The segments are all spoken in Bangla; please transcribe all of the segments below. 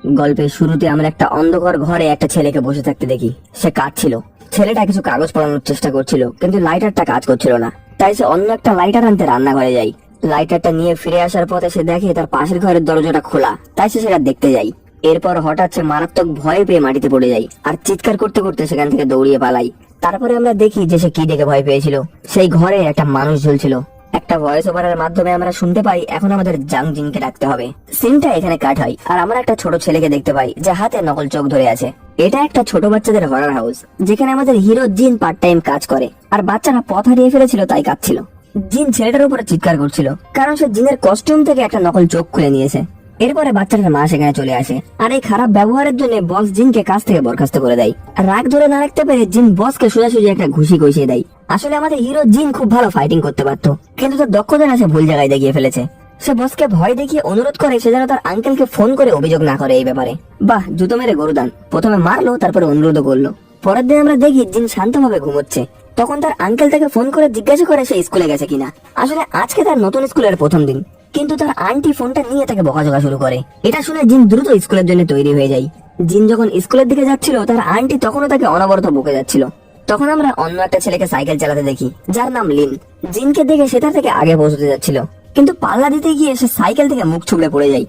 গল্পের শুরুতে আমরা একটা অন্ধকার ঘরে একটা ছেলেকে বসে থাকতে দেখি। সে কাঁদছিল। ছেলেটা কিছু কাগজ পড়ানোর চেষ্টা করছিল, কিন্তু লাইটারটা কাজ করছিল না। তাই সে অন্য একটা লাইটার আনতে রান্নাঘরে যায়। লাইটারটা নিয়ে ফিরে আসার পথে সে দেখে তার পাশের ঘরের দরজাটা খোলা। তাই সে সেটা দেখতে যায়। এরপর হঠাৎ সে মারাত্মক ভয় পেয়ে মাটিতে পড়ে যায় আর চিৎকার করতে করতে সেখান থেকে দৌড়িয়ে পালাই। তারপরে আমরা দেখি যে সে কি দেখে ভয় পেয়েছিল। সেই ঘরে একটা মানুষ ঝুলছিল। একটা ভয়েস ওভারের মাধ্যমে আমরা শুনতে পাই এখন আমাদের জাং জিনকে ডাকতে হবে। সিনটা এখানে কাট হয় আর আমরা একটা ছোট ছেলেকে দেখতে পাই যে হাতে নকল চোখ ধরে আছে। এটা একটা ছোট বাচ্চাদের হরার হাউস, যেখানে আমাদের হিরো জিন পার্ট টাইম কাজ করে। আর বাচ্চারা পথ হারিয়ে ফেলেছিল তাই কাঁদছিল। জিন ছেলেটার উপরে চিৎকার করছিল কারণ সে জিনের কস্টিউম থেকে একটা নকল চোখ খুলে নিয়েছে। এরপরে বাচ্চাটার মা সেখানে চলে আসে আর এই খারাপ ব্যবহারের জন্য বস জিনকে কাজ থেকে বরখাস্ত করে দেয়। রাগ ধরে না রাখতে পেরে জিন বসকে সোজাসুজি একটা ঘুষি কষিয়ে দেয়। আসলে আমাদের হিরো জিন খুব ভালো ফাইটিং করতে পারতো, কিন্তু তার দক্ষতা না সে ভুল জায়গায় দেখিয়ে ফেলেছে। সে বসকে ভয় দেখিয়ে অনুরোধ করে সে যেন তার আঙ্কেলকে ফোন করে অভিযোগ না করে এই ব্যাপারে। বাহ, জুতো মেরে গরুদান। প্রথমে মারলো, তারপরে অনুরোধও করলো। পরের দিন আমরা দেখি জিন শান্তভাবে ঘুমোচ্ছে। তখন তার আঙ্কেল তাকে ফোন করে জিজ্ঞাসা করে সে স্কুলে গেছে কিনা। আসলে আজকে তার নতুন স্কুলের প্রথম দিন, কিন্তু তার আন্টি ফোনটা নিয়ে তাকে বকাঝকা শুরু করে। এটা শুনে জিন দ্রুত স্কুলের জন্য তৈরি হয়ে যায়। জিন যখন স্কুলের দিকে যাচ্ছিল তার আন্টি তখনও তাকে অনবরত বকে যাচ্ছিল। তখন আমরা অন্য একটা ছেলেকে সাইকেল চালাতে দেখি যার নাম লিন। জিনকে দেখে সে তার থেকে আগে পৌঁছতে যাচ্ছিল, কিন্তু পাল্লা দিতে গিয়ে সে সাইকেল থেকে মুখ ছুবড়ে পড়ে যায়।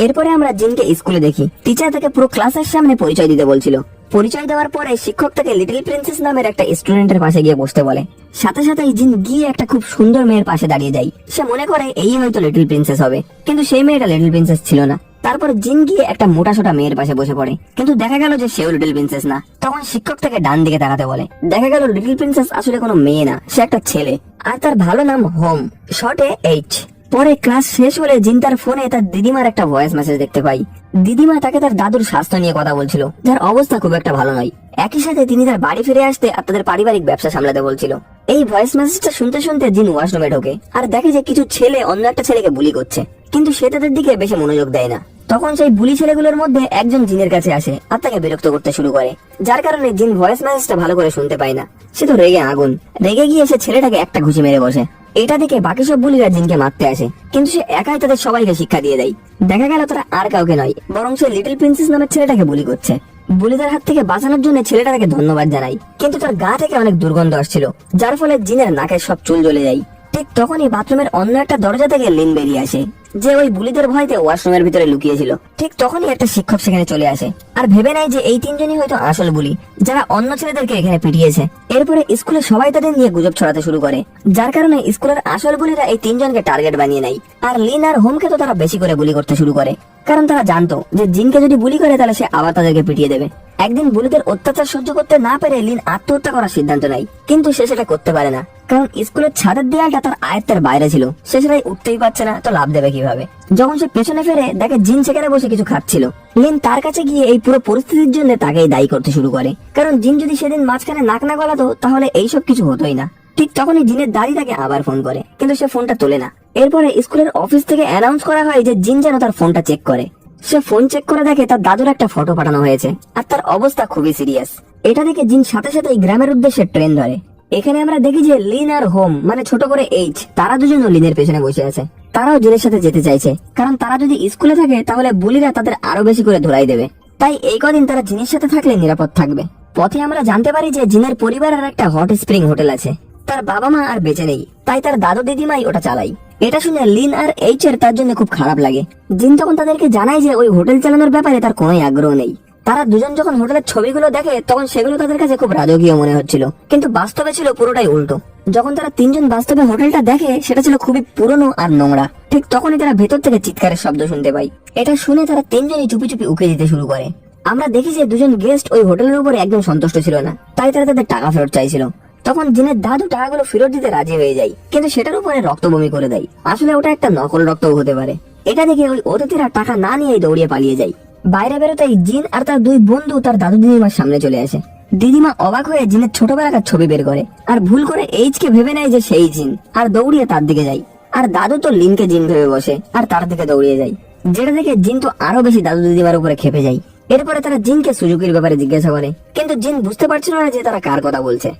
এরপরে আমরা জিনকে স্কুলে দেখি। টিচার তাকে পুরো ক্লাসের সামনে পরিচয় দিতে বলছিল। পরিচয় দেওয়ার পরে শিক্ষক তাকে লিটল প্রিন্সেস নামের একটা স্টুডেন্টের পাশে গিয়ে বসতে বলে। সাথে সাথেই জিন গিয়ে একটা খুব সুন্দর মেয়ের পাশে দাঁড়িয়ে যায়। সে মনে করে এই হয়তো লিটল প্রিন্সেস হবে, কিন্তু সেই মেয়েটা লিটল প্রিন্সেস ছিল না। তারপর জিন গিয়ে একটা মোটা সোটা মেয়ের পাশে বসে পড়ে, কিন্তু দেখা গেল যে সেও লিটল প্রিন্সেস না। তখন শিক্ষক তাকে ডান দিকে তাকাতে বলে। দেখা গেল লিটল প্রিন্সেস আসলে কোনো মেয়ে না, সে একটা ছেলে, আর তার ভালো নাম হোম, শর্টে এইচ। পরে ক্লাস শেষ হলে জিন তার ফোনে তার দিদিমার একটা ভয়েস মেসেজ দেখতে পাই। দিদিমা তাকে তার দাদুর স্বাস্থ্য নিয়ে কথা বলছিল, যার অবস্থা খুব একটা ভালো নয়। একই সাথে তিনি তার বাড়ি ফিরে আসতে আর তাদের পারিবারিক ব্যবসা সামলাতে বলছিল। এই ভয়েস মেসেজটা শুনতে শুনতে জিন ওয়াশরুমে ঢোকে আর দেখে যে কিছু ছেলে অন্য একটা ছেলেকে বুলি করছে, কিন্তু সে তাদের দিকে বেশি মনোযোগ দেয় না। তখন সেই বুলি ছেলেগুলোর মধ্যে একজন জিনের কাছে আসে আর তাকে বিরক্ত করতে শুরু করে, যার কারণে জিন ভয়েস মেসেজটা ভালো করে শুনতে পায় না। সে তো রেগে আগুন। রেগে গিয়ে সে ছেলেটাকে একটা ঘুষি মেরে বসে। এটা দেখে বাকি সব বুলিরা জিনকে মারতে আসে, কিন্তু সে একাই তাদের সবাইকে শিক্ষা দিয়ে দেয়। দেখা গেল তারা আর কাউকে নয়, বরং সে লিটল প্রিন্সেস নামের ছেলেটাকে বুলি করছে। বুলিদের হাত থেকে বাঁচানোর জন্য ছেলেটা তাকে ধন্যবাদ জানাই, কিন্তু তার গা থেকে অনেক দুর্গন্ধ আসছিল, যার ফলে জিনের নাকের সব চুল জ্বলে যায়। ঠিক তখনই বাথরুমের অন্য একটা দরজা থেকে লিন বেরিয়ে আসে, যে ওই বুলিদের ভয়তে ওয়াশরুমের ভিতরে লুকিয়েছিল। ঠিক তখনই একটা শিক্ষক সেখানে চলে আসে আর ভেবে নেয় যে এই তিনজনই হয়তো আসল বুলি, যারা অন্য ছেলেদেরকে এখানে পিটিয়েছে। এরপরে স্কুলে সবাই তাদের নিয়ে গুজব ছড়াতে শুরু করে, যার কারণে স্কুলের আসল বুলিরা এই তিনজনকে টার্গেট বানিয়ে নেয়। আর লিন আর হোমকে তো তারা বেশি করে বুলি করতে শুরু করে, কারণ তারা জানতো যে জিনকে যদি বুলি করে তাহলে সে আবার তাদেরকে পিটিয়ে দেবে। একদিন বুলিদের অত্যাচার সহ্য করতে না পেরে লিন আত্মহত্যা করার সিদ্ধান্ত নেয়, কিন্তু সে সেটা করতে পারে না, কারণ স্কুলের ছাদের দেয়ালটা তার আয়ত্তের বাইরে ছিল। সে সেটাই উঠতেই পারছে না, তো লাভ দেবে কিভাবে? যখন সে পেছনে ফেরে দেখে জিন সেখানে বসে কিছু খাচ্ছিল। লিন তার কাছে গিয়ে এই পুরো পরিস্থিতির জন্য তাকেই দায়ী করতে শুরু করে, কারণ জিন যদি সেদিন মাঝখানে নাক না গলাতো তাহলে এইসব কিছু হতোই না। ঠিক তখনই জিনের দাদি তাকে আবার ফোন করে, কিন্তু সে ফোনটা তোলে না। এরপরে স্কুলের অফিস থেকে অ্যানাউন্স করা হয় যে জিন যেন তার ফোনটা চেক করে। সে ফোন চেক করে দেখে তার দাদুর একটা ফটো পাঠানো হয়েছে আর তার অবস্থা খুবই সিরিয়াস। এটা দেখে জিন সাথে সাথে গ্রামের উদ্দেশ্যে ট্রেন ধরে। এখানে আমরা দেখি যে লিন আর হোম, মানে ছোট করে এইচ, তারা দুজনও লিনের পেছনে বসে আছে। তারাও জিনের সাথে যেতে চাইছে, কারণ তারা যদি স্কুলে থাকে তাহলে বুলিরা তাদের আরো বেশি করে ধরাই দেবে। তাই এই কদিন তারা জিনের সাথে থাকলে নিরাপদ থাকবে। পথে আমরা জানতে পারি যে জিনের পরিবারের একটা হট স্প্রিং হোটেল আছে। তার বাবা মা আর বেঁচে নেই, তাই তার দাদু দিদিমাই ওটা চালাই। এটা শুনে লিন আর এইচ এর তার জন্য খুব খারাপ লাগে। জিন তখন তাদেরকে জানায় যে ওই হোটেল চালানোর ব্যাপারে তার কোনো আগ্রহ নেই। তারা দুজন যখন হোটেলের ছবিগুলো দেখে তখন সেগুলো তাদের কাছে খুব রাজকীয় মনে হচ্ছিল, কিন্তু বাস্তবে ছিল পুরোটাই উল্টো। যখন তারা তিনজন বাস্তবে হোটেলটা দেখে সেটা ছিল খুবই পুরনো আর নোংরা। ঠিক তখনই তারা ভেতর থেকে চিৎকারের শব্দ শুনতে পায়। এটা শুনে তারা তিনজনই চুপি চুপি উকে দিতে শুরু করে। আমরা দেখি যে দুজন গেস্ট ওই হোটেলের উপরে একদম সন্তুষ্ট ছিল না, তাই তারা তাদের টাকা ফেরত চাইছিল। তখন জিনের দাদু টাকাগুলো ফেরত দিতে রাজি হয়ে যায়, কিন্তু সেটার উপরে রক্ত বমি করে দেয়। আসলে ওটা একটা নকল রক্তও হতে পারে। এটা দেখে ওই অতিথিরা টাকা না নিয়ে দৌড়িয়ে পালিয়ে যায়। বাইরে বেরোতেই জিন আর তার দুই বন্ধু তার দাদু দিদিমার সামনে চলে আসে। দিদিমা অবাক হয়ে জিনের ছোটবেলাকার ছবি বের করে আর ভুল করে এইচ কে ভেবে নেয় যে সেই জিন, আর দৌড়িয়ে তার দিকে যায়। আর দাদু তো লিনকে জিন ভেবে বসে আর তার দিকে দৌড়িয়ে যায়, যেটা দেখে জিন তো আরো বেশি দাদু দিদিমার উপরে খেপে যায়। এরপরে তারা জিনকে সুজুকির ব্যাপারে জিজ্ঞাসা করে, কিন্তু জিন বুঝতে পারছিল না যে তারা কার কথা বলছে।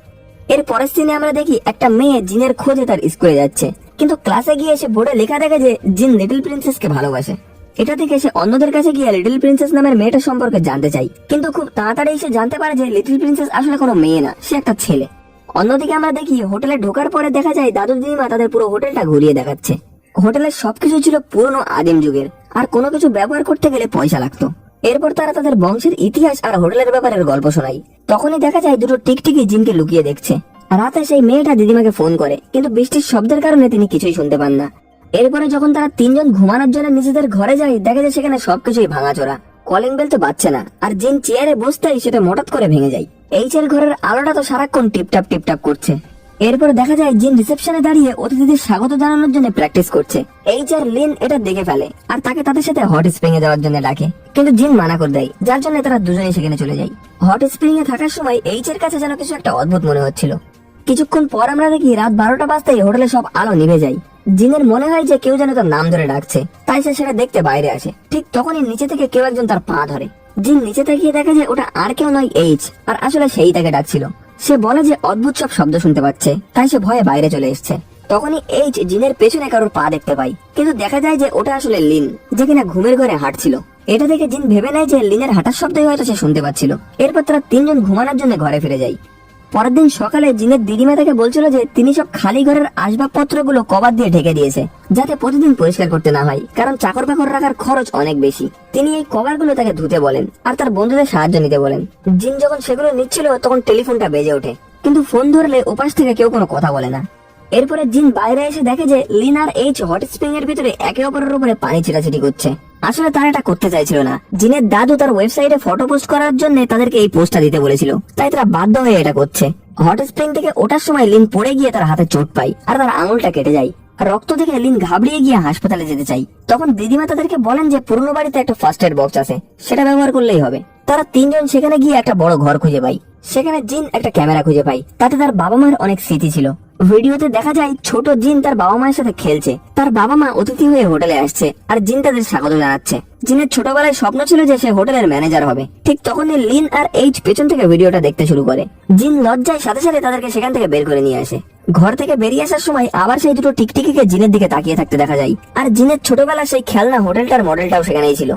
এর পরের সিনে আমরা দেখি একটা মেয়ে জিনের খোঁজে তার স্কুলে যাচ্ছে, কিন্তু ক্লাসে গিয়ে এসে বোর্ডে লেখা দেখে যে জিন লিটল প্রিন্সেসকে ভালোবাসে। এটা দেখে সে অন্যদের কাছে গিয়ে লিটল প্রিন্সেস নামের মেয়েটা সম্পর্কে জানতে চাই, কিন্তু খুব তাড়াতাড়ি সে জানতে পারে যে লিটল প্রিন্সেস আসলে কোনো মেয়ে না, সে একটা ছেলে। অন্যদিকে আমরা দেখি হোটেলে ঢোকার পরে দেখা যায় দাদু দিদিমা তাদের পুরো হোটেলটা ঘুরিয়ে দেখাচ্ছে। হোটেলের সবকিছু ছিল পুরনো আদিম যুগের, আর কোনো কিছু ব্যবহার করতে গেলে পয়সা লাগতো। এরপর তারা তাদের বংশের ইতিহাস আর হোটেলের ব্যাপারের গল্প শোনায়। তখনই দেখা যায় দুটো টিকটিকি জিনকে লুকিয়ে দেখছে। রাতে সেই মেয়েটা দিদিমাকে ফোন করে, কিন্তু বৃষ্টির শব্দের কারণে তিনি কিছুই শুনতে পান না। এরপরে যখন তারা তিনজন ঘুমানোর জন্য নিজেদের ঘরে যায়, দেখা যায় সেখানে সবকিছুই ভাঙাচোরা। কলিং বেল তো বাজছে না, আর জিন চেয়ারে বসতেই সেটা হঠাৎ করে ভেঙে যায়। এইচের ঘরের আলোটা তো সারাক্ষণ টিপটাপ টিপটাপ করছে। এরপর দেখা যায় জিন রিসেপশনে দাঁড়িয়ে অতিথিদের স্বাগত জানানোর জন্য প্র্যাকটিস করছে। এইচ আর লিন এটা দেখে ফেলে আর তাকে তাদের সাথে হট স্প্রিং এ যাওয়ার জন্য ডাকে, কিন্তু জিন মানা করে দেয়, যার জন্য তারা দুজনেই সেখানে চলে যায়। হট স্প্রিং এ থাকার সময় এইচ এর কাছে যেন কিছু একটা অদ্ভুত মনে হচ্ছিল। কিছুক্ষণ পর আমরা দেখি রাত 12টা বাজতেই হোটেলে সব আলো নিভে যায়। জিনের মনে হয় যে কেউ যেন তার নাম ধরে ডাকছে, তাই সে সেটা দেখতে বাইরে আসে। ঠিক তখনই নিচে থেকে কেউ একজন তার পা ধরে। জিন নিচে তাকিয়ে দেখে যে ওটা আর কেউ নয়, এইচ, আর আসলে সেই তাকে ডাকছিল। সে বলে যে অদ্ভুত সব শব্দ শুনতে পাচ্ছে, তাই সে ভয়ে বাইরে চলে এসছে। তখনই এইচ জিনের পেছনে কারোর পা দেখতে পাই, কিন্তু দেখা যায় যে ওটা আসলে লিন, যে কিনা ঘুমের ঘরে হাঁটছিল। এটা দেখে জিন ভেবে নেয় যে লিনের হাঁটার শব্দই হয়তো সে শুনতে পাচ্ছিল। এরপর তারা তিনজন ঘুমানোর জন্য ঘরে ফিরে যায়। পরের দিন সকালে জিনের দিদিমা তাকে বলছিল যে তিনি সব খালি ঘরের আসবাবপত্রগুলো কভার দিয়ে ঢেকে দিয়েছে, যাতে প্রতিদিন পরিষ্কার করতে না হয়, কারণ চাকর বাকর রাখার খরচ অনেক বেশি। তিনি এই কভারগুলো তাকে ধুতে বলেন আর তার বন্ধুদের সাহায্য নিতে বলেন। জিন যখন সেগুলো নিচ্ছিল তখন টেলিফোনটা বেজে ওঠে, কিন্তু ফোন ধরলে ওপাশ থেকে কেউ কোনো কথা বলে না। এরপরে জিন বাইরে এসে দেখে যে লিন আর এইচ হট স্প্রিং এর ভিতরে একে অপরের উপরে পানি ছিটাছিটি করছে। আসলে তারা এটা করতে চাইছিল না, জিনের দাদু তার ওয়েবসাইটে ফটো পোস্ট করার জন্য তাদেরকে এই পোস্টটা দিতে বলেছিল, তাই তারা বাধ্য হয়ে এটা করছে। হট স্প্রিং থেকে ওঠার সময় লিন পড়ে গিয়ে তার হাতে চোট পায় আর তার আঙুলটা কেটে যায়। রক্ত দেখে লিন ঘাবড়িয়ে গিয়ে হাসপাতালে যেতে চাই। তখন দিদিমা তাদেরকে বলেন যে পুরনো বাড়িতে একটা ফার্স্ট এড বক্স আছে, সেটা ব্যবহার করলেই হবে। তারা তিনজন সেখানে গিয়ে একটা বড় ঘর খুঁজে পায়। সেখানে জিন একটা ক্যামেরা খুঁজে পায়, তাতে তার বাবা মায়ের অনেক স্মৃতি ছিল। ভিডিওতে দেখা যায় ছোট জিন তার বাবা মায়ের সাথে খেলছে, তার বাবা মা অতিথি হয়ে হোটেলে আসছে আর জিন তাদের স্বাগত জানাচ্ছে। জিনের ছোটবেলায় স্বপ্ন ছিল যে সে হোটেলের ম্যানেজার হবে। ঠিক তখনই লিন আর এইচ পেছন থেকে ভিডিওটা দেখতে শুরু করে। জিন লজ্জায় সাথে সাথে তাদেরকে সেখান থেকে বের করে নিয়ে আসে। ঘর থেকে বেরিয়ে আসার সময় আবার সেই দুটো টিকটিকিকে জিনের দিকে তাকিয়ে থাকতে দেখা যায়, আর জিনের ছোটবেলা সেই খেলনা হোটেলটার মডেলটাও সেখানেই ছিল।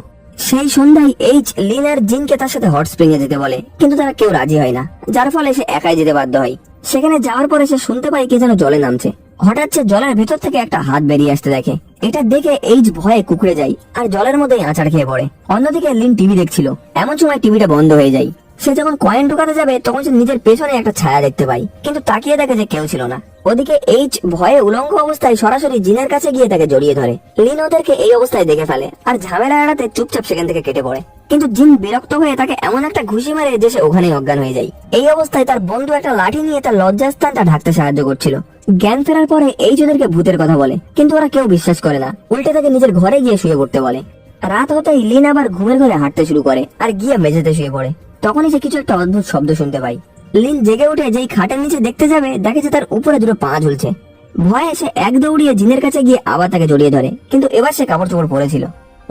সেই সন্ধ্যায় এইচ লিন আর জিনকে তার সাথে হট স্প্রিং এ যেতে বলে, কিন্তু তারা কেউ রাজি হয় না, যার ফলে সে একাই যেতে বাধ্য হয়। সেখানে যাওয়ার পরে সে শুনতে পায় কে যেন জলে নামছে। হঠাৎ সে জলের ভেতর থেকে একটা হাত বেরিয়ে আসতে দেখে। এটা দেখে এইচ ভয়ে কুকড়ে যায় আর জলের মধ্যেই আছাড় খেয়ে পড়ে। অন্যদিকে লিন টিভি দেখছিল, এমন সময় টিভিটা বন্ধ হয়ে যায়। সে যখন কয়েন ঢুকাতে যাবে তখন সে নিজের পেছনে একটা ছায়া দেখতে পায়, কিন্তু তাকিয়ে দেখে যে কেউ ছিল না। ওদিকে এইচ ভয়ে উলঙ্গ অবস্থায় সরাসরি জিনের কাছে গিয়ে তাকে জড়িয়ে ধরে। লিন ওদেরকে এই অবস্থায় দেখে ফেলে আর ঝামেলা এড়াতে চুপচাপ সেখান থেকে কেটে পড়ে, কিন্তু জিন বিরক্ত হয়ে তাকে এমন একটা ঘুষি মারে যে সে ওখানেই অজ্ঞান হয়ে যায়। এই অবস্থায় তার বন্ধু একটা লাঠি নিয়ে তার লজ্জাস্থানটা ঢাকতে সাহায্য করছিল। জ্ঞান ফেরার পরে এইচ ওদেরকে ভূতের কথা বলে, কিন্তু ওরা কেউ বিশ্বাস করে না, উল্টে তাকে নিজের ঘরে গিয়ে শুয়ে পড়তে বলে। রাত হতেই লিন আবার ঘুমের ঘরে হাঁটতে শুরু করে আর গিয়ে মেঝেতে শুয়ে পড়ে। তখনই সে কিছু একটা অদ্ভুত শব্দ শুনতে পায়। লিন জেগে উঠে যেই খাটের নিচে দেখতে যাবে, দেখে যে তার উপরে দুটো পা ঝুলছে। ভয়ে সে এক দৌড়িয়ে জিনের কাছে গিয়ে আবার তাকে জড়িয়ে ধরে, কিন্তু এবার সে কাপড় চোপড় পরেছিল।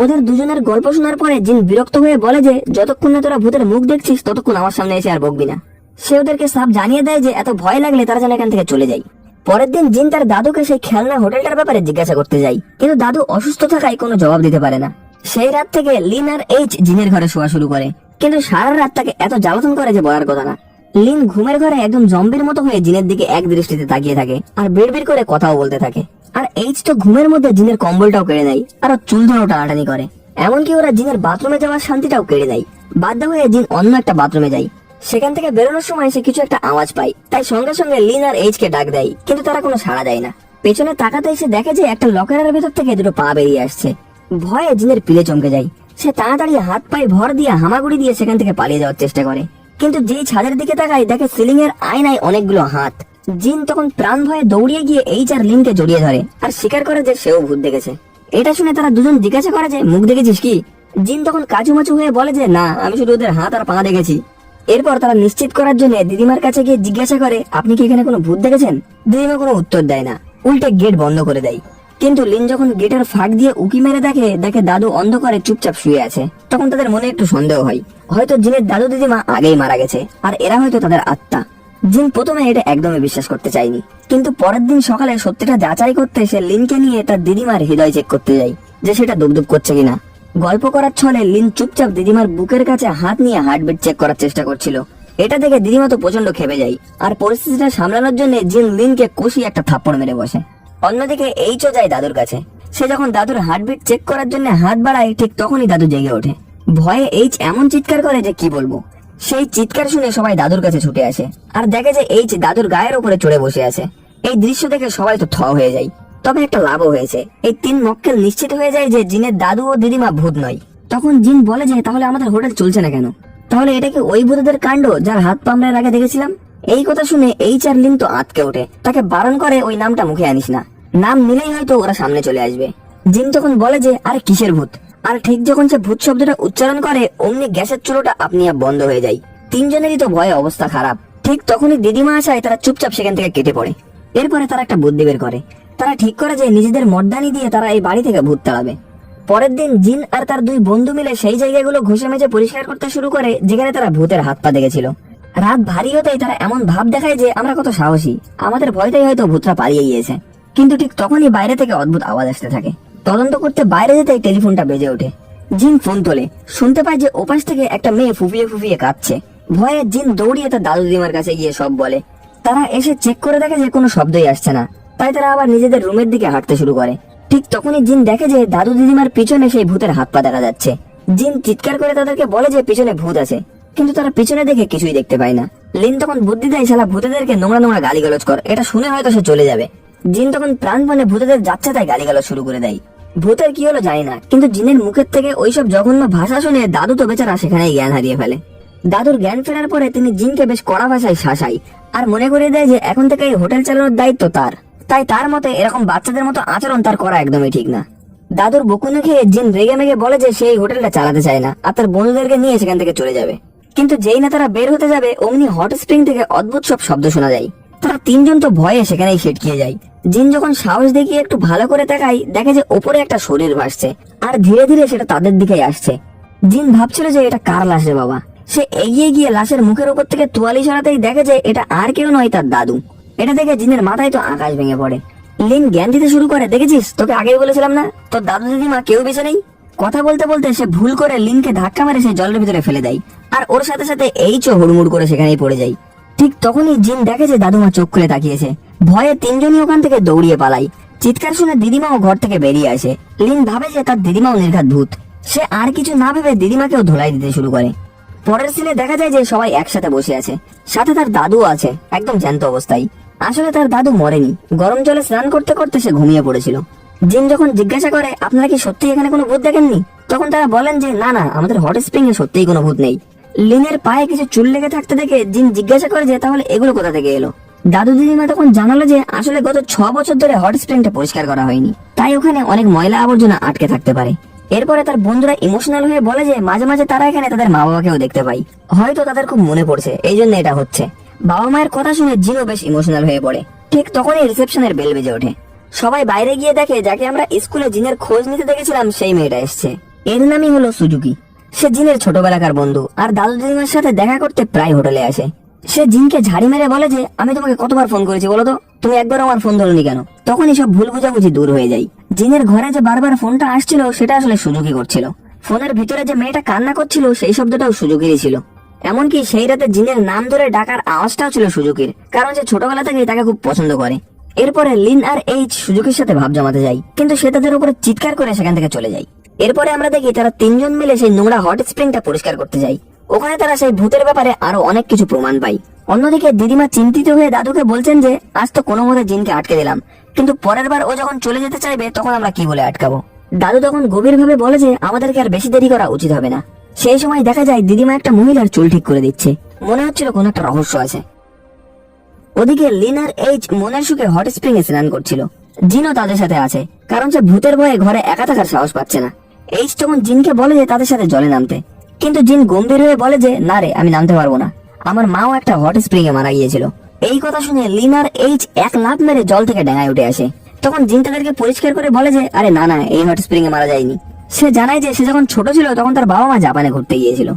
ওদের দুজনের গল্প শোনার পরে জিন বিরক্ত হয়ে বলে যে যতক্ষণ না তোরা ভূতের মুখ দেখছিস ততক্ষণ আমার সামনে এসে আর বকবি না। সে ওদেরকে সাফ জানিয়ে দেয় যে এত ভয় লাগলে তারা যেন এখান থেকে চলে যায়। পরের দিন জিন তার দাদুকে সেই খেলনা হোটেলটার ব্যাপারে জিজ্ঞাসা করতে যায়, কিন্তু দাদু অসুস্থ থাকায় কোনো জবাব দিতে পারে না। সেই রাত থেকে লিন আর এইচ জিনের ঘরে শোয়া শুরু করে, কিন্তু সারা রাত তাকে এত জ্বালাতন করে যে বলার কথা না। লিন ঘুমের ঘরে একদম জম্বির মতো হয়ে জিনের দিকে এক দৃষ্টিতে তাকিয়ে থাকে আর বিড়বিড় করে কথাও বলতে থাকে। আর এইচ তো ঘুমের মধ্যে জিনের কম্বলটাও কেড়ে নেয় আর চুল ধরেও টানাটানি করে। এমনকি ওরা জিনের বাথরুমে যাওয়ার শান্তিটাও কেড়ে নেয়। বাধ্য হয়ে জিন অন্য একটা বাথরুমে যায়। সেখান থেকে বেরোনোর সময় সে কিছু একটা আওয়াজ পায়, তাই সঙ্গে সঙ্গে লিন আর এইচ কে ডাক দেয়, কিন্তু তারা কোনো সাড়া দেয় না। পেছনে তাকাতে সে দেখে যে একটা লকারের ভেতর থেকে দুটো পা বেরিয়ে আসছে। ভয়ে জিনের পিলে চমকে যায়। সে তাড়াতাড়ি হাত পায়ে ভর দিয়ে হামাগুড়ি দিয়ে সেখান থেকে পালিয়ে যাওয়ার চেষ্টা করে, কিন্তু যেই ছাদের দিকে তাকায় দেখে সিলিং এর আয়নায় অনেকগুলো হাত। জিন তখন প্রাণ ভয়ে দৌড়িয়ে গিয়ে এইচ আর লিনকে জড়িয়ে ধরে আর স্বীকার করে যে সেও ভূত দেখেছে। এটা শুনে তারা দুজন জিজ্ঞাসা করে যে মুখ দেখেছিস কি? জিন তখন কাচুমাচু হয়ে বলে যে না, আমি শুধু ওদের হাত আর পা দেখেছি। এরপর তারা নিশ্চিত করার জন্য দিদিমার কাছে গিয়ে জিজ্ঞাসা করে আপনি কি এখানে কোনো ভূত দেখেছেন? দিদিমা কোনো উত্তর দেয় না, উল্টে গেট বন্ধ করে দেয়। কিন্তু লিন যখন গেটের ফাঁক দিয়ে উকি মেরে দেখে দাদু অন্ধকারে চুপচাপ শুয়ে আছে। তখন তাদের মনে একটু সন্দেহ হয়, হয়তো জিনের দাদু দিদিমা আগেই মারা গেছে আর এরা হয়তো তাদের আত্মা। জিন প্রথমে এটা একদমই বিশ্বাস করতে চায়নি, কিন্তু পরের দিন সকালে সত্যিটা যাচাই করতে সে লিনকে নিয়ে তার দিদিমার হৃদয় চেক করতে যায় যে সেটা দুবদুব করছে কিনা। গল্প করার ছলে লিন চুপচাপ দিদিমার বুকের কাছে হাত নিয়ে হার্টবিট চেক করার চেষ্টা করছিল। এটা দেখে দিদিমা তো প্রচন্ড খেপে যায়, আর পরিস্থিতিটা সামলানোর জন্য জিন লিনকে কষিয়ে একটা থাপ্পড় মেরে বসে। অন্যদিকে এইচও যায় দাদুর কাছে। সে যখন দাদুর হার্টবিট চেক করার জন্য হাত বাড়ায়, ঠিক তখনই দাদু জেগে ওঠে। ভয়ে এইচ এমন চিৎকার করে যে কি বলবো। সেই চিৎকার শুনে সবাই দাদুর কাছে ছুটে আসে, আর দেখে যে এইচ দাদুর গায়ের উপরে চড়ে বসে আছে। এই দৃশ্য দেখে সবাই তো থ হয়ে যায়। তবে একটা লাভও হয়েছে, এই 3 মক্কেল নিশ্চিত হয়ে যায় যে জিনের দাদু ও দিদিমা ভূত নয়। তখন জিন বলে যে তাহলে আমাদের হোটেল চলছে না কেন? তাহলে এটা কি ওই ভূতদের কাণ্ড যার হাত পা আমরা এর আগে দেখেছিলাম? এই কথা শুনে এইচ আর লিন তো আঁতকে ওঠে। তাকে বারণ করে ওই নামটা মুখে আনিস না, নাম নিলেই হয়তো ওরা সামনে চলে আসবে। জিন তখন বলে যে আরে কিসের ভূত? আর ঠিক যখন সে ভূত শব্দটা উচ্চারণ করে, অমনি গ্যাসের চুলোটা আপনি বন্ধ হয়ে যায়। 3 জনেরই তো ভয়ে অবস্থা খারাপ। ঠিক তখনই দিদিমা আসায় তারা চুপচাপ সেখান থেকে কেটে পড়ে। এরপরে তারা একটা বুদ্ধি বের করে। তারা ঠিক করে যে নিজেদের মর্দানি দিয়ে তারা এই বাড়ি থেকে ভূত তাড়াবে। পরের দিন জিন আর তার 2 বন্ধু মিলে সেই জায়গাগুলো ঘষে মেজে পরিষ্কার করতে শুরু করে যেখানে তারা ভূতের হাত পা দেখেছিল। রাত ভারী হতেই তারা এমন ভাব দেখায় যে আমরা কত সাহসী, আমাদের ভয়টাই হয়তো ভূতরা পালিয়ে গিয়েছে। কিন্তু ঠিক তখনই বাইরে থেকে অদ্ভুত আওয়াজ আসতে থাকে। তদন্ত করতে বাইরে যেতেই টেলিফোনটা বেজে ওঠে। জিন ফোন তোলে, শুনতে পায় যে ওপাশ থেকে একটা মেয়ে ফুফিয়ে ফুফিয়ে কাঁদছে। ভয়ে জিন দৌড়িয়ে তার দাদু দিদিমার কাছে গিয়ে সব বলে। তারা এসে চেক করে দেখে যে কোনো শব্দই আসছে না। তাই তারা আবার নিজেদের রুমের দিকে হাঁটতে শুরু করে। ঠিক তখনই জিন দেখে যে দাদু দিদিমার পিছনে সেই ভূতের হাত পা দেখা যাচ্ছে। জিন চিৎকার করে তাদেরকে বলে যে পিছনে ভূত আছে, কিন্তু তারা পিছনে দেখে কিছুই দেখতে পায় না। লিন তখন বুদ্ধি দেয় শালা ভূতেদেরকে নোংরা নোংরা গালিগালাজ কর, এটা শুনে হয়তো সে চলে যাবে। জিন তখন প্রাণপণে ভূতেদের যাচ্ছে তাই গালিগালাজ শুরু করে দেয়। ভূতের কি হলো জানি না, কিন্তু জিনের মুখের থেকে ওইসব জঘন্য ভাষা শুনে দাদু তো বেচারা সেখানেই জ্ঞান হারিয়ে ফেলে। দাদুর জ্ঞান ফেরার পরে তিনি জিনকে বেশ কড়া ভাষায় শাসায়, আর মনে করিয়ে দেয় যে এখন থেকে এই হোটেল চালানোর দায়িত্ব তার। তাই তার মতে এরকম বাচ্চাদের মতো আচরণ তার করা একদমই ঠিক না। দাদুর বকুনি খেয়ে জিন রেগে মেগে বলে যে সেই হোটেলটা চালাতে চায় না, আর তার বন্ধুদেরকে নিয়ে সেখান থেকে চলে যাবে। কিন্তু যেই না তারা বের হতে যাবে, অমনি হট স্প্রিং থেকে অদ্ভুত সব শব্দ শোনা যায়। তারা 3 জন তো ভয়ে সেখানেই সেটকিয়ে যায়। জিন যখন সাহস দেখিয়ে একটু ভালো করে তাকায়, দেখে যে ওপরে একটা শরীর ভাসছে, আর ধীরে ধীরে সেটা তাদের দিকেই আসছে। জিন ভাবছিল যে এটা কার লাশ রে বাবা। সে এগিয়ে গিয়ে লাশের মুখের উপর থেকে তোয়ালি সরাতেই দেখে যে এটা আর কেউ নয়, তার দাদু। এটা দেখে জিনের মাথায় তো আকাশ ভেঙে পড়ে। লিন জ্ঞান দিতে শুরু করে, দেখেছিস তোকে আগেই বলেছিলাম না, তোর দাদু দিদিমা কেউ বেঁচে নেই। কথা বলতে বলতে সে ভুল করে লিনকে ধাক্কা মেরে সেই জলের ভিতরে ফেলে দেয়, আর ওর সাথে সাথে এইচও হুড়মুড় করে সেখানেই পড়ে যায়। ঠিক তখনই জিন দেখে যে দাদুমা চোখ খুলে তাকিয়েছে। ভয়ে 3 জনই ওখান থেকে দৌড়িয়ে পালায়। চিৎকার শুনে দিদিমাও ঘর থেকে বেরিয়ে আসে। লিন ভাবে যে তার দিদিমাও নির্ঘাত ভূত। সে আর কিছু না ভেবে দিদিমাকেও ধোলাই দিতে শুরু করে। পরের সিনে দেখা যায় যে সবাই একসাথে বসে আছে, সাথে তার দাদুও আছে, একদম জ্যান্ত অবস্থায়। আসলে তার দাদু মরেনি, গরম জলে স্নান করতে করতে সে ঘুমিয়ে পড়েছিল। জিন যখন জিজ্ঞাসা করে আপনারা কি সত্যি এখানে কোনো ভূত দেখেননি, তখন তারা বলেন যে না না, আমাদের হট স্প্রিং এ সত্যিই কোনো ভূত নেই। লিনের পায়ে কিছু চুল লেগে থাকতে দেখে জিন জিজ্ঞাসা করে যে তাহলে এগুলো কোথা থেকে এলো। দাদু দিদিমা তখন জানালো যে আসলে গত 6 বছর ধরে হট স্প্রিংটা পরিষ্কার করা হয়নি, তাই ওখানে অনেক ময়লা আবর্জনা আটকে থাকতে পারে। এরপরে তার বন্ধুরা ইমোশনাল হয়ে বলে যে মাঝে মাঝে তারা এখানে তাদের মা বাবাকেও দেখতে পায়, হয়তো তাদের খুব মনে পড়ছে, এই জন্য এটা হচ্ছে। বাবা মায়ের কথা শুনে জিনও বেশ ইমোশনাল হয়ে পড়ে। ঠিক তখনই রিসেপশনের বেল বেজে ওঠে। সবাই বাইরে গিয়ে দেখে যাকে আমরা স্কুলে জিনের খোঁজ নিতে দেখেছিলাম সেই মেয়েটা এসছে। এর নামই হলো সুজুকি। সে জিনের ছোটবেলাকার বন্ধু, আর দাদু দিদিমার সাথে দেখা করতে প্রায় হোটেলে আসে। সে জিনকে ঝাড়ি মেরে বলে যে আমি তোমাকে কতবার ফোন করেছি বলো তো, তুমি একবার আমার ফোন ধরোনি কেন। তখনই সব ভুল বুঝাবুঝি দূর হয়ে যায়। জিনের ঘরে যে বারবার ফোনটা আসছিল সেটা আসলে সুজুকি করছিল। ফোনের ভিতরে যে মেয়েটা কান্না করছিল সেই শব্দটাও সুজুকিরই ছিল। এমনকি সেই রাতে জিনের নাম ধরে ডাকার আওয়াজটাও ছিল সুজুকির, কারণ সে ছোটবেলা থেকেই তাকে খুব পছন্দ করে। এরপরে লিন আর এইচ সুজুকির সাথে ভাব জমাতে যায়, কিন্তু সে তাদের উপরে চিৎকার করে সেখান থেকে চলে যায়। এরপরে আমরা দেখি তারা 3 জন মিলে সেই নোংরা হট স্প্রিংটা পরিষ্কার করতে যায়। ওখানে তারা সেই ভূতের ব্যাপারে আরো অনেক কিছু প্রমাণ পায়। অন্যদিকে দিদিমা চিন্তিত হয়ে দাদুকে বলছেন যে আজ তো কোনো মতে জিনকে আটকে দিলাম, কিন্তু পরের বার ও যখন চলে যেতে চাইবে তখন আমরা কি বলে আটকাবো। দাদু তখন গভীর ভাবে বলে যে আমাদেরকে আর বেশি দেরি করা উচিত হবে না। সেই সময় দেখা যায় দিদিমা একটা মহিলার চুল ঠিক করে দিচ্ছে, মনে হচ্ছিল কোনো একটা রহস্য আছে। ওদিকে লিন আর এইচ মনের সুখে হট স্প্রিং এ স্নান করছিল। জিনও তাদের সাথে আছে, কারণ সে ভূতের ভয়ে ঘরে একা থাকার সাহস পাচ্ছে না। এইচ তখন জিনকে বলে যে তাদের সাথে জলে নামতে, কিন্তু জিন গম্ভীর হয়ে বলে যে না রে, আমি নামতে পারবো না, আমার মাও একটা হট স্প্রিং এ মারা গিয়েছিল। এই কথা শুনে লিন আর এইচ এক লাফ মেরে জল থেকে ডেঙায় উঠে আসে। তখন জিন তাদেরকে পরিষ্কার করে বলে যে আরে না না, এই হট স্প্রিং এ মারা যায়নি। সে জানায় যে সে যখন ছোট ছিল তখন তার বাবা মা জাপানে ঘুরতে গিয়েছিল,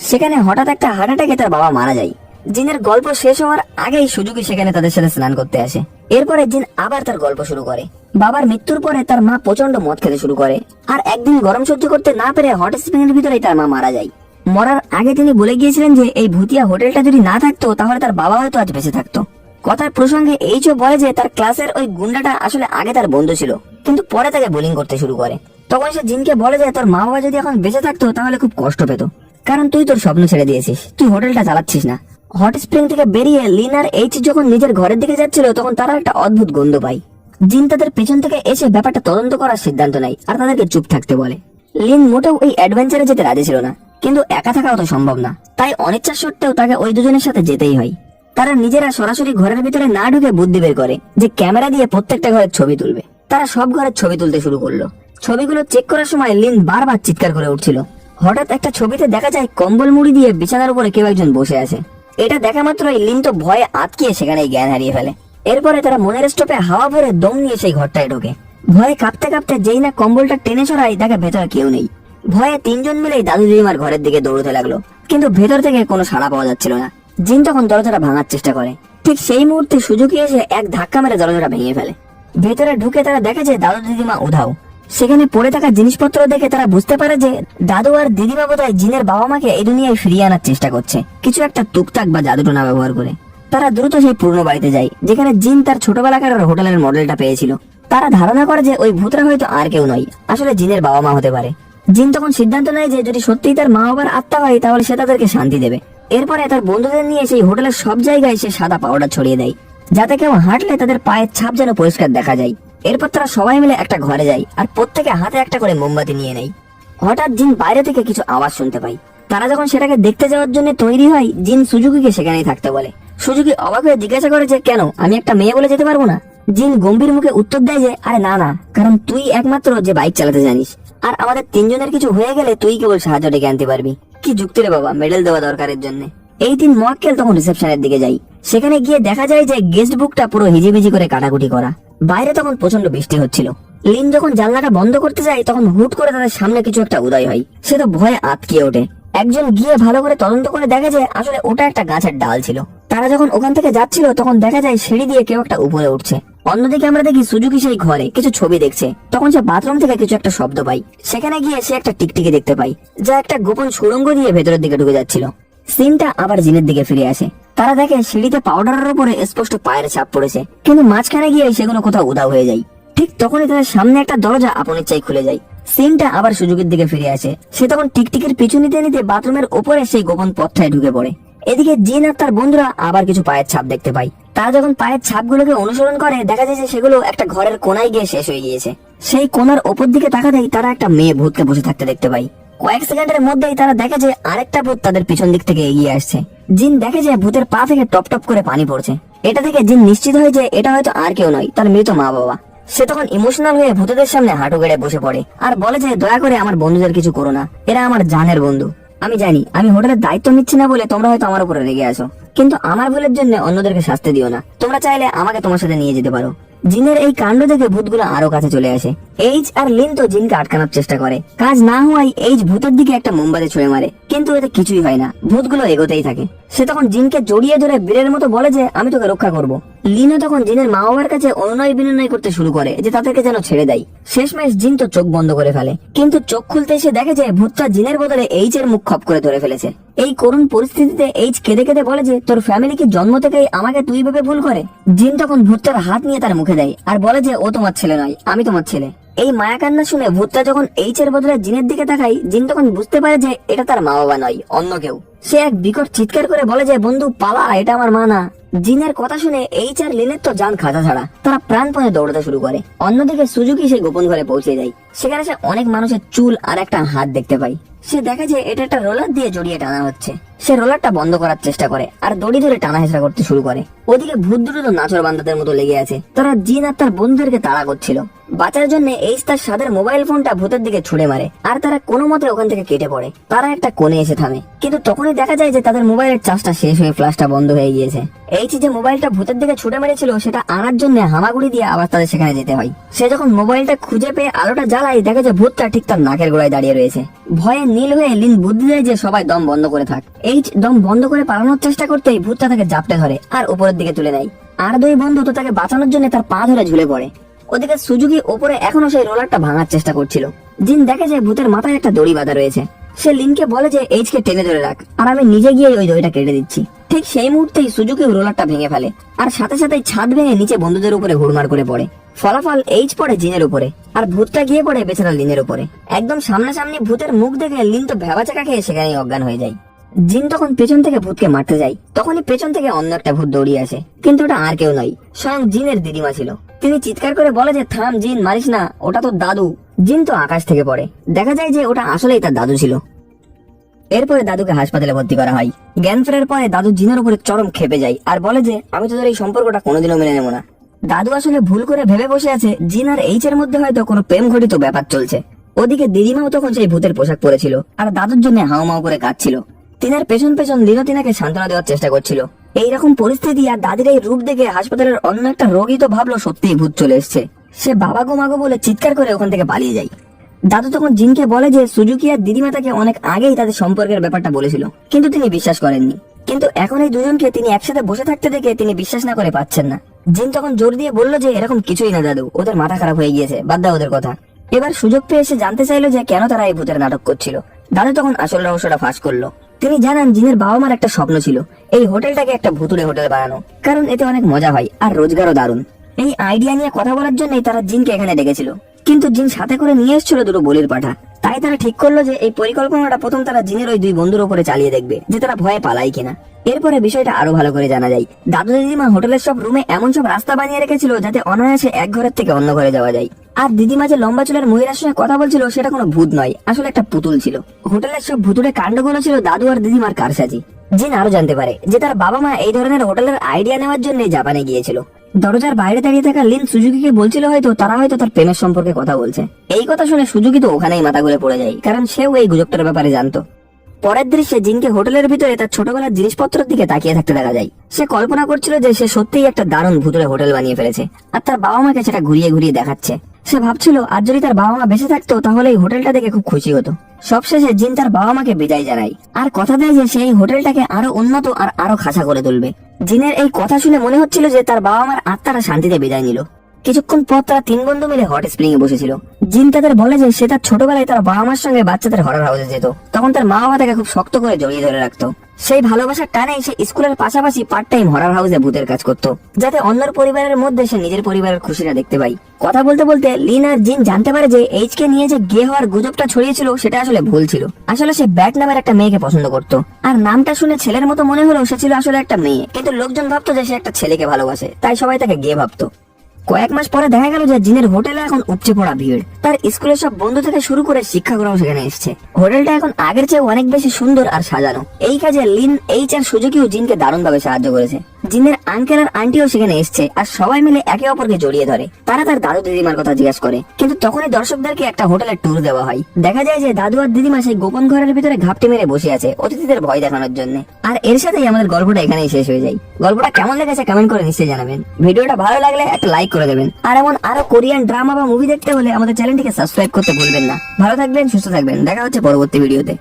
সেখানে হঠাৎ একটা হার্ট অ্যাটাকে তার বাবা মারা যায়। জিনের গল্প শেষ হওয়ার আগেই সুজুকি সেখানে তাদের সাথে স্নান করতে আসে। এরপরে জিন আবার তার গল্প শুরু করে। বাবার মৃত্যুর পরে তার মা প্রচন্ড মদ খেতে শুরু করে, আর একদিন গরম সহ্য করতে না পেরে হট স্প্রিং এর ভিতরেই তার মা মারা যায়। মরার আগে তিনি বলে গিয়েছিলেন যে এই ভুতিয়া হোটেলটা যদি না থাকতো তাহলে তার বাবা হয়তো আজ বেঁচে থাকতো। কথার প্রসঙ্গে এইচও বলে যে তার ক্লাসের ওই গুন্ডাটা আসলে আগে তার বন্ধু ছিল, কিন্তু পরে তাকে বোলিং করতে শুরু করে। তখন সে জিনকে বলে যে তোর মা বাবা যদি এখন বেঁচে থাকতো তাহলে খুব কষ্ট পেত, কারণ তুই তোর স্বপ্ন ছেড়ে দিয়েছিস, তুই হোটেলটা চালাচ্ছিস না। হট স্প্রিং থেকে বেরিয়ে লিন আর এইচ যখন নিজের ঘরের দিকে যাচ্ছিল তখন তারা একটা অদ্ভুত গন্ধ পায়। জিন তাদের পেছন থেকে এসে ব্যাপারটা তদন্ত করার সিদ্ধান্ত নেয় আর তাদেরকে চুপ থাকতে বলে। লিন মোটেও এই অ্যাডভেঞ্চারে যেতে রাজি ছিল না, কিন্তু একা থাকাও তো সম্ভব না, তাই অনিচ্ছা সত্ত্বেও তাকে ওই দুজনের সাথে যেতেই হয়। তারা নিজেরা সরাসরি ঘরের ভিতরে না ঢুকে বুদ্ধি বের করে যে ক্যামেরা দিয়ে প্রত্যেকটা ঘরের ছবি তুলবে। তারা সব ঘরের ছবি তুলতে শুরু করলো। ছবিগুলো চেক করার সময় লিন বারবার চিৎকার করে উঠছিল। হঠাৎ একটা ছবিতে দেখা যায় কম্বল মুড়ি দিয়ে বিছানার উপরে কেউ একজন বসে আছে। এটা দেখা মাত্রই লিন তো ভয়ে আটকিয়ে সেখানেই জ্ঞান হারিয়ে ফেলে। এরপরে তারা মনের স্টপে হাওয়া ভরে দম নিয়ে সেই ঘরটায় ঢোকে। ভয়ে কাঁপতে কাঁপতে যেই না কম্বলটা টেনে সরায় দেখে ভেতরে কেউ নেই। ভয়ে তিনজন মিলেই দাদু দিদিমার ঘরের দিকে দৌড়তে লাগলো, কিন্তু ভেতর থেকে কোনো সাড়া পাওয়া যাচ্ছিল না। জিন তখন দরজাটা ভাঙার চেষ্টা করে, ঠিক সেই মুহূর্তে সুজুকি এসে এক ধাক্কা মেরে দরজাটা ভেঙে ফেলে। ভেতরে ঢুকে তারা দেখে যে দাদু দিদিমা উধাও। সেখানে পড়ে থাকা জিনিসপত্র দেখে তারা বুঝতে পারে যে দাদু আর দিদিমা বোধহয় জিনের বাবা মাকে এই দুনিয়ায় ফিরিয়ে আনার চেষ্টা করছে, কিছু একটা টুকটাক বা জাদুটোনা ব্যবহার করে। তারা দ্রুত সেই পুরনো বাড়িতে যায় যেখানে জিন তার ছোটবেলাকার হোটেলের মডেলটা পেয়েছিল। তারা ধারণা করে যে ওই ভূতরা হয়তো আর কেউ নয়, আসলে জিনের বাবা মা হতে পারে। জিন তখন সিদ্ধান্ত নেয় যে যদি সত্যিই তার মা বাবার আত্মা হয় তাহলে সে তাদেরকে শান্তি দেবে। এরপরে তার বন্ধুদের নিয়ে সেই হোটেলের সব জায়গায় সে সাদা পাউডার ছড়িয়ে দেয়, যাতে কেউ হাঁটলে তাদের পায়ের ছাপ যেন পরিষ্কার দেখা যায়। এরপর তারা সবাই মিলে একটা ঘরে যায় আর প্রত্যেকে হাতে একটা করে মোমবাতি নিয়ে নেয়। হঠাৎ জিন বাইরে থেকে কিছু আওয়াজ শুনতে পায়। তারা যখন সেটাকে দেখতে যাওয়ার জন্য তৈরি হয়, জিন সুজুকিকে সেখানেই থাকতে বলে। সুজুকি অবাক হয়ে জিজ্ঞাসা করে যে কেন, আমি একটা মেয়ে বলে যেতে পারবো না? জিন গম্ভীর মুখে উত্তর দেয় যে আরে না না, কারণ তুই একমাত্র যে বাইক চালাতে জানিস, আর আমাদের তিনজনের কিছু হয়ে গেলে তুই কেবল সাহায্য ডেকে আনতে পারবি। কি যুক্তি রে বাবা, মেডেল দেওয়া দরকারের জন্য। এই দিন মোয়াক্কেল তখন রিসেপশনের দিকে যাই। সেখানে গিয়ে দেখা যায় যে গেস্ট বুকটা পুরো হিজিবিজি করে কাটাকুটি করা। বাইরে তখন প্রচন্ড বৃষ্টি হচ্ছিল। লিন যখন জানলাটা বন্ধ করতে যায় তখন হুট করে তাদের সামনে কিছু একটা উদয় হয়। সে তো ভয়ে আটকে ওঠে। একজন গিয়ে ভালো করে তদন্ত করে দেখে যে আসলে ওটা একটা গাছের ডাল ছিল। তারা যখন ওখান থেকে যাচ্ছিল তখন দেখা যায় সিঁড়ি দিয়ে কেউ একটা উপরে উঠছে। অন্যদিকে আমরা দেখি সুজুকি সেই ঘরে কিছু ছবি দেখছে। তখন সে বাথরুম থেকে কিছু একটা শব্দ পাই। সেখানে গিয়ে সে একটা টিকটিকি দেখতে পাই, যা একটা গোপন সুড়ঙ্গ দিয়ে ভেতরের দিকে ঢুকে যাচ্ছিল। সিনটা আবার জিনের দিকে ফিরে আসে। তারা দেখে সিঁড়িতে পাউডারের উপরে স্পষ্ট পায়ের ছাপ পড়েছে, কিন্তু মাঝখানে গিয়ে সেগুলো কোথাও উধাও হয়ে যায়। ঠিক তখনই তাদের সামনে একটা দরজা আপন ইচ্ছায় খুলে যায়। সিনটা আবার সুজুকির দিকে ফিরে আসে। সে তখন টিকটিকির পিছু নিতে নিতে বাথরুমের উপরে সেই গোপন পথটায় ঢুকে পড়ে। এদিকে জিন আর তার বন্ধুরা আবার কিছু পায়ের ছাপ দেখতে পায়। তারা যখন পায়ের ছাপগুলোকে অনুসরণ করে দেখা যায় যে সেগুলো একটা ঘরের কোনায় গিয়ে শেষ হয়ে গিয়েছে। সেই কোনার ওপর দিকে তাকাতেই তারা একটা মেয়ে ভূতকে বসে থাকতে দেখতে পায়। কয়েক সেকেন্ডের মধ্যেই তারা দেখে যে আরেকটা ভূত তাদের পিছন দিক থেকে এগিয়ে আসছে। জিন দেখে যে ভূতের পা থেকে টপ টপ করে পানি পড়ছে। এটা দেখে জিন নিশ্চিত হয় যে এটা হয়তো আর কেউ নয়, তার মৃত মা বাবা। সে তখন ইমোশনাল হয়ে ভূতেদের সামনে হাঁটু গেড়ে বসে পড়ে আর বলে যে দয়া করে আমার বন্ধুদের কিছু করো না, এরা আমার জানের বন্ধু। আমি জানি আমি হোটেলের দায়িত্ব নিচ্ছি না বলে তোমরা হয়তো আমার উপরে রেগে আসো, কিন্তু আমার ভুলের জন্য অন্যদেরকে শাস্তি দিও না। তোমরা চাইলে আমাকে তোমার সাথে নিয়ে যেতে পারো। জিনের এই কাণ্ড দেখে ভূতগুলো আরো কাছে চলে আসে। এইচ আর লিন তো জিনকে আটকানোর চেষ্টা করে। কাজ না হওয়ায় এইচ ভূতের দিকে একটা মোমবাতি ছুঁড়ে মারে, কিন্তু এতে কিছুই হয় না। ভূতগুলো এগোতেই থাকে। সে তখন জিনকে জড়িয়ে ধরে বীরের মতো বলে যে আমি তোকে রক্ষা করব। লিনও তখন জিনের মা বাবার কাছে অনুনয় বিনয় করতে শুরু করে যে তাদেরকে যেন ছেড়ে দেয়। শেষমেশ জিন তো চোখ বন্ধ করে ফেলে, কিন্তু চোখ খুলতে এসে দেখে যে ভূতটা জিনের বদলে এইচ এর মুখ খপ করে ধরে ফেলেছে। এই করুণ পরিস্থিতিতে এইচ কেঁদে কেঁদে বলে যে তোর ফ্যামিলি কি জন্ম থেকেই আমাকে তুই ভেবে ভুল করে? জিন তখন ভূতটার হাত নিয়ে তার মুখে দেয় আর বলে যে ও তোমার ছেলে নয়, আমি তোমার ছেলে। এই মায়া কান্না শুনে ভূতটা যখন এইচ এর বদলে জিনের দিকে তাকায়, জিন তখন বুঝতে পারে যে এটা তার মা বাবা নয়, অন্য কেউ। সে এক বিকট চিৎকার করে বলে যে বন্ধু পালা, এটা আমার মা না। জিনের কথা শুনে এইচ আর লিনের তো জান খাতা ছাড়া, তারা প্রাণপণে দৌড়াতে শুরু করে। অন্যদিকে সুজুকি সেই গোপন ঘরে পৌঁছে যায়। সেখানে সে অনেক মানুষের চুল আর একটা হাত দেখতে পায়। সে দেখে যে এটা একটা রোলার দিয়ে জড়িয়ে টানা হচ্ছে। সে রোলারটা বন্ধ করার চেষ্টা করে আর দড়ি ধরে টানা হেঁচড়া করতে শুরু করে। ওদিকে ভূত দুটো তো নাচর বান্দাদের মতো লেগে আছে। তারা জিন আর তার বন্ধুদেরকে তাড়া করছিল। বাঁচার জন্য এইচ তার সাদের মোবাইল ফোনটা ভূতের দিকে ছুড়ে মারে আর তারা কোনো মতে ওখান থেকে কেটে পড়ে। তারা একটা কোণে এসে থামে, কিন্তু তখনই দেখা যায় যে তাদের মোবাইলের চার্জটা শেষ হয়ে ফ্ল্যাশটা বন্ধ হয়ে গিয়েছে। এইচ যে মোবাইলটা ভূতের দিকে ছুটে মেরেছিল সেটা আনার জন্য হামাগুড়ি দিয়ে আবার তাদের সেখানে যেতে হয়। সে যখন মোবাইলটা খুঁজে পেয়ে আলোটা জ্বালায় দেখে যে ভূতটা ঠিক তার নাকের গোড়ায় দাঁড়িয়ে রয়েছে। ভয়ে নীল হয়ে লিন বুদ্ধি দেয় যে সবাই দম বন্ধ করে থাক। এইচ দম বন্ধ করে পালানোর চেষ্টা করতেই ভূতটা তাকে জাপটে ধরে আর উপরের দিকে তুলে নেয়। আর দুই বন্ধু তো তাকে বাঁচানোর জন্য তার পা ধরে ঝুলে পড়ে। ওদিকে সুজুকি ওপরে এখনো সেই রোলারটা ভাঙার চেষ্টা করছিল। জিন দেখে যে ভূতের মাথায় একটা দড়ি বাঁধা রয়েছে। সে লিনকে বলে যে এইচ কে টেনে ধরে রাখ, আর আমি নিজে গিয়ে ওই দড়িটা কেটে দিচ্ছি। ঠিক সেই মুহূর্তেই সুজুকি রোলারটা ভেঙে ফেলে, আর সাথে সাথেই ছাদ ভেঙে নিচে বন্ধুদের উপরে হুড়মার করে পড়ে। ফলাফল এইচ পড়ে জিনের উপরে, আর ভূতটা গিয়ে পড়ে বেচারা লিনের উপরে। একদম সামনাসামনি ভূতের মুখ দেখে লিন তো ভেবাচাকা খেয়ে সেখানেই অজ্ঞান হয়ে যায়। জিন তখন পেছন থেকে ভূতকে মারতে যায়, তখনই পেছন থেকে অন্য একটা ভূত দৌড়িয়ে আসে, কিন্তু ওটা আর কেউ নয়, স্বয়ং জিনের দিদিমা ছিল। তিনি চিৎকার করে বলে যে থাম জিন, মারিস না, ওটা তো দাদু। জিন তো আকাশ থেকে পড়ে, দেখা যায় যে ওটা আসলেই তার দাদু ছিল। এরপরে দাদুকে হাসপাতালে ভর্তি করা হয়। জ্ঞান ফেরার পরে দাদু জিনের উপরে চরম খেপে যায়, আর বলে যে আমি তোদের এই সম্পর্কটা কোনোদিনও মেনে নেবো না। দাদু আসলে ভুল করে ভেবে বসে আছে জিন আর এইচ এর মধ্যে হয়তো কোনো প্রেম ঘটিত ব্যাপার চলছে। ওদিকে দিদিমাও তখন সেই ভূতের পোশাক পরেছিল, আর দাদুর জন্য হাউমাউ করে কাঁদছিল। তিনার পেছন পেছন লিনো তিনাকে সান্ত্বনা দেওয়ার চেষ্টা করছিল। এইরকম পরিস্থিতি আর দাদির এই রূপ দেখে হাসপাতালের অন্য একটা রোগী তো ভাবলো সত্যিই ভূত চলে এসছে। সে বাবা গো মাগো বলে চিৎকার করে ওখান থেকে পালিয়ে যায়। দাদু তখন জিনকে বলে যে সুজুকি আর দিদিমা তাকে অনেক আগেই তাদের সম্পর্কের ব্যাপারটা বলেছিল, কিন্তু তিনি বিশ্বাস করেননি। কিন্তু এখন এই দুজনকে তিনি একসাথে বসে থাকতে দেখে তিনি বিশ্বাস না করে পাচ্ছেন না। জিন তখন জোর দিয়ে বলল যে এরকম কিছুই না দাদু, ওদের মাথা খারাপ হয়ে গিয়েছে, বাদ দাও ওদের কথা। এবার সুযোগ পেয়ে এসে জানতে চাইলো যে কেন তারা এই ভূতের নাটক করছিল। দাদু তখন আসল রহস্যটা ফাঁস করলো। তিনি জানান জিনের বাবা মার একটা স্বপ্ন ছিল এই হোটেলটাকে একটা ভুতুড়ে হোটেল বানানো, কারণ এতে অনেক মজা হয় আর রোজগারও দারুণ। এই আইডিয়া নিয়ে কথা বলার জন্যই তারা জিনকে এখানে ডেকেছিল, কিন্তু জিন সাথে করে নিয়ে এসেছিল দুটো বলির পাঠা। তাই তারা ঠিক করলো যে এই পরিকল্পনাটা প্রথম তারা জিনের ওই দুই বন্ধুর উপরে চালিয়ে দেখবে যে তারা ভয়ে পালায় কিনা। এরপরে বিষয়টা আরো ভালো করে জানা যায়। দাদু দিদিমা হোটেলের সব রুমে এমন সব রাস্তা বানিয়ে রেখেছিল যাতে অনায়াসে এক ঘরের থেকে অন্য ঘরে যাওয়া যায়। আর দিদিমা যে লম্বা চুলের মহিলার সঙ্গে কথা বলছিল সেটা কোনো ভূত নয়, আসলে একটা পুতুল ছিল। হোটেলের সব ভুতুড়ে কাণ্ডগুলো ছিল দাদু আর দিদিমার কারসাজি। জিন আরো জানতে পারে যে তার বাবা মা এই ধরনের হোটেলের আইডিয়া নেওয়ার জন্য জাপানে গিয়েছিল। দরজার বাইরে দাঁড়িয়ে থাকা লিন সুজুকিকে বলছিল হয়তো তারা হয়তো তার প্রেমের সম্পর্কে কথা বলছে। এই কথা শুনে সুজুকি তো ওখানেই মাথা ঘুরে পড়ে যায়, কারণ সেও এই গুজবটার ব্যাপারে জানতো। পরের দৃশ্যে জিনকে হোটেলের ভিতরে তার ছোটবেলার জিনিসপত্রের দিকে তাকিয়ে থাকতে দেখা যায়। সে কল্পনা করছিল যে সে সত্যিই একটা দারুণ ভুতুড়ে হোটেল বানিয়ে ফেলেছে, আর তার বাবা মাকে সেটা ঘুরিয়ে ঘুরিয়ে দেখাচ্ছে। সে ভাবছিল আজ যদি তার বাবা মা বেঁচে থাকতো তাহলে এই হোটেলটা দেখে খুব খুশি হতো। সবশেষে জিন তার বাবা মাকে বিদায় জানায়, আর কথা দেয় যে সেই হোটেলটাকে আরো উন্নত আর আরো খাসা করে তুলবে। জিনের এই কথা শুনে মনে হচ্ছিল যে তার বাবা মার আত্মারা শান্তিতে বিদায় নিল। কিছুক্ষণ পর তারা তিন বন্ধু মিলে হট স্প্রিং এ বসেছিল। জিন তাদের বলে যে সে তার ছোটবেলায় তার বাবা মার সঙ্গে বাচ্চাদের হরর হাউসে যেত, তখন তার মা বাবা তাকে খুব শক্ত করে জড়িয়ে ধরে রাখতো। সেই ভালোবাসার টানে সে স্কুলের পাশাপাশি পার্ট টাইম হরর হাউসে ভূতের কাজ করতো, যাতে অন্যর পরিবারের মধ্যে সে নিজের পরিবারের খুশিটা দেখতে পায়। কথা বলতে বলতে লিন আর জিন জানতে পারে যে এইচ কে নিয়ে যে গে হওয়ার গুজবটা ছড়িয়েছিল সেটা আসলে ভুল ছিল। আসলে সে ব্যাট নামের একটা মেয়েকে পছন্দ করত, আর নামটা শুনে ছেলের মতো মনে হলেও সে ছিল আসলে একটা মেয়ে। কিন্তু লোকজন ভাবতো যে সে একটা ছেলেকে ভালোবাসে, তাই সবাই তাকে গে ভাবতো। কয়েক মাস পরে দেখা গেল যে জিনের হোটেলে এখন উপচে পড়া ভিড়। তার স্কুলের সব বন্ধু থেকে শুরু করে শিক্ষকরাও সেখানে এসেছে। হোটেলটা এখন আগের চেয়ে অনেক বেশি সুন্দর আর সাজানো। এই কাজে লিন, এইচ আর সুজুকিও জিনকে দারুণ ভাবে সাহায্য করেছে। জিনের আঙ্কেল আর আন্টিও সেখানে এসছে, আর সবাই মিলে একে অপরকে জড়িয়ে ধরে। তারা তার দাদু দিদিমার কথা জিজ্ঞাসা করে, কিন্তু তখনই দর্শকদেরকে একটা হোটেলের ট্যুর দেওয়া হয়। দেখা যায় যে দাদু আর দিদিমা সেই গোপন ঘরের ভিতরে ঘাপটি মেরে বসে আছে অতিথিদের ভয় দেখানোর জন্য। আর এর সাথেই আমাদের গল্পটা এখানেই শেষ হয়ে যায়। গল্পটা কেমন লেগেছে কমেন্ট করে নিশ্চয়ই জানাবেন। ভিডিওটা ভালো লাগলে একটা লাইক করে দেবেন, আর এমন আরো কোরিয়ান ড্রামা বা মুভি দেখতে হলে আমাদের চ্যানেলটিকে সাবস্ক্রাইব করতে ভুলবেন না। ভালো থাকবেন, সুস্থ থাকবেন, দেখা হচ্ছে পরবর্তী ভিডিওতে।